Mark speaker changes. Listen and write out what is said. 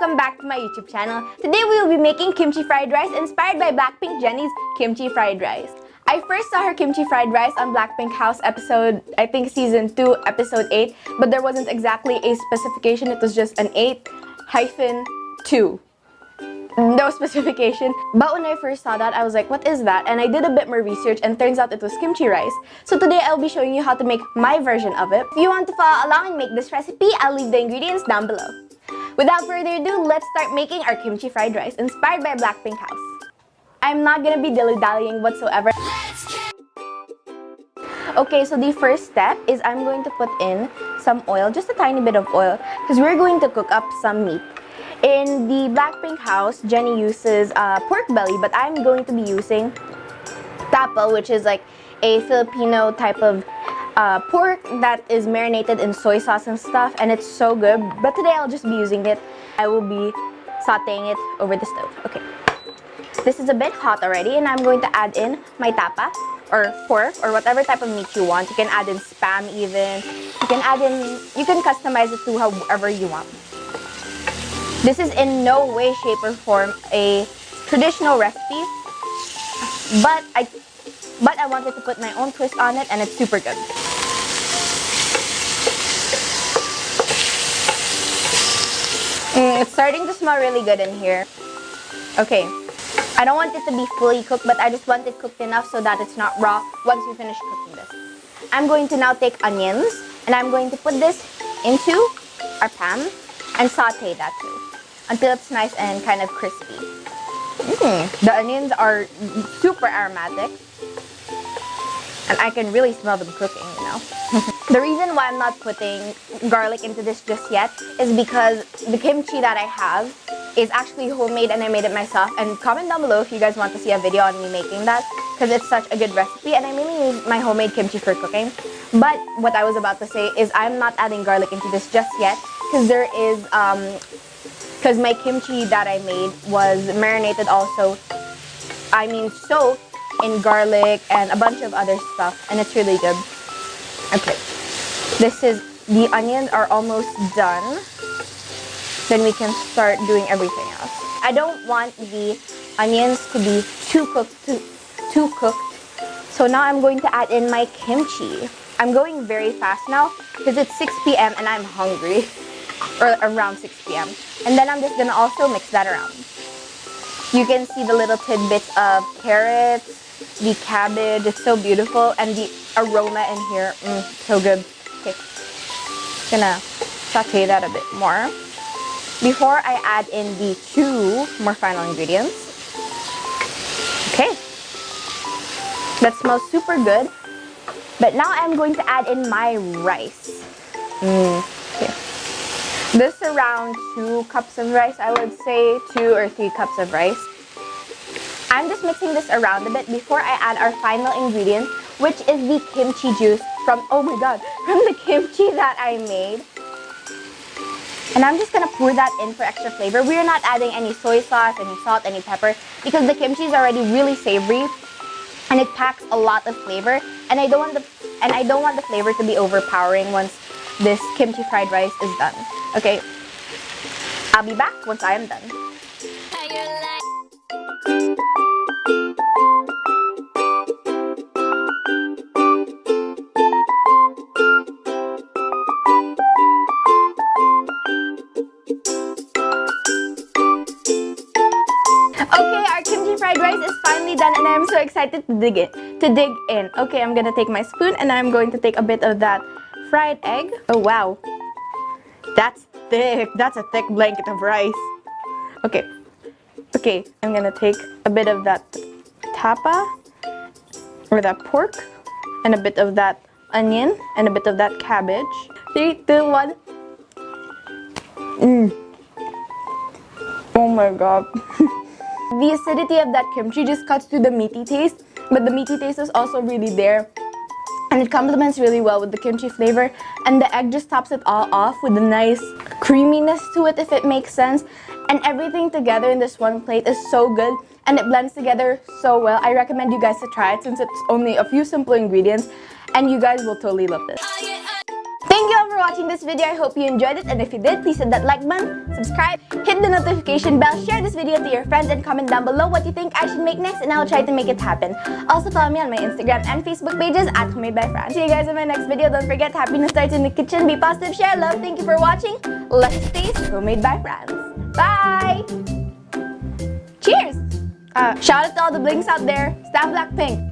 Speaker 1: welcome back to my YouTube channel. Today we will be making kimchi fried rice inspired by BLACKPINK Jennie's kimchi fried rice. I first saw her kimchi fried rice on BLACKPINK House episode, I think season 2, episode 8, but there wasn't exactly a specification, it was just an 8-2. No specification. But when I first saw that, I was like, what is that? And I did a bit more research and turns out it was kimchi rice. So today I'll be showing you how to make my version of it. If you want to follow along and make this recipe, I'll leave the ingredients down below. Without further ado, let's start making our kimchi fried rice inspired by BLACKPINK House. I'm not gonna be dilly-dallying whatsoever. Okay, so the first step is I'm going to put in some oil, just a tiny bit of oil, because we're going to cook up some meat. In the BLACKPINK House, Jennie uses pork belly, but I'm going to be using tapa, which is like a Filipino type of pork that is marinated in soy sauce and stuff, and it's so good. But today I'll just be using it. I will be sauteing it over the stove. Okay. This is a bit hot already, and I'm going to add in my tapa, or pork, or whatever type of meat you want. You can add in spam even. You can customize it to however you want. This is in no way, shape, or form a traditional recipe, but I wanted to put my own twist on it, and it's super good. It's starting to smell really good in here. Okay, I don't want it to be fully cooked, but I just want it cooked enough so that it's not raw once we finish cooking this. I'm going to now take onions, and I'm going to put this into our pan and saute that too, until it's nice and kind of crispy. The onions are super aromatic, and I can really smell them cooking, you know. The reason why I'm not putting garlic into this just yet is because the kimchi that I have is actually homemade and I made it myself. And comment down below if you guys want to see a video on me making that, because it's such a good recipe and I mainly use my homemade kimchi for cooking. But what I was about to say is I'm not adding garlic into this just yet, because there is because my kimchi that I made was marinated also, soaked in garlic and a bunch of other stuff, and it's really good. Okay, the onions are almost done. Then we can start doing everything else. I don't want the onions to be too cooked. So now I'm going to add in my kimchi. I'm going very fast now because it's 6 p.m. and I'm hungry. Or around 6 p.m. And then I'm just gonna also mix that around. You can see the little tidbits of carrots, the cabbage, it's so beautiful, and the aroma in here, so good. Okay, gonna saute that a bit more before I add in the 2 more final ingredients. Okay, that smells super good. But now I'm going to add in my rice. Okay. This is around 2 cups of rice, I would say 2 or 3 cups of rice. I'm just mixing this around a bit before I add our final ingredient, which is the kimchi juice from the kimchi that I made. And I'm just gonna pour that in for extra flavor. We are not adding any soy sauce, any salt, any pepper, because the kimchi is already really savory and it packs a lot of flavor. And I don't want the flavor to be overpowering once this kimchi fried rice is done. Okay, I'll be back once I am done. Okay, our kimchi fried rice is finally done and I'm so excited to dig in. Okay, I'm gonna take my spoon and I'm going to take a bit of that fried egg. Oh wow, that's thick. That's a thick blanket of rice. Okay, I'm gonna take a bit of that tapa, or that pork, and a bit of that onion, and a bit of that cabbage. 3, 2, 1. Oh my god. The acidity of that kimchi just cuts through the meaty taste, but the meaty taste is also really there. And it complements really well with the kimchi flavor, and the egg just tops it all off with a nice creaminess to it, if it makes sense. And everything together in this one plate is so good, and it blends together so well. I recommend you guys to try it since it's only a few simple ingredients, and you guys will totally love this. Thank you all for watching this video. I hope you enjoyed it, and if you did, please hit that like button, subscribe, hit the notification bell, share this video to your friends, and comment down below what you think I should make next, and I'll try to make it happen. Also follow me on my Instagram and Facebook pages at homemadebyfranz. See you guys in my next video. Don't forget, happiness starts in the kitchen. Be positive, share love. Thank you for watching. Let's taste Homemade by Franz. Bye! Cheers! Shout out to all the blinks out there. Stop BLACKPINK.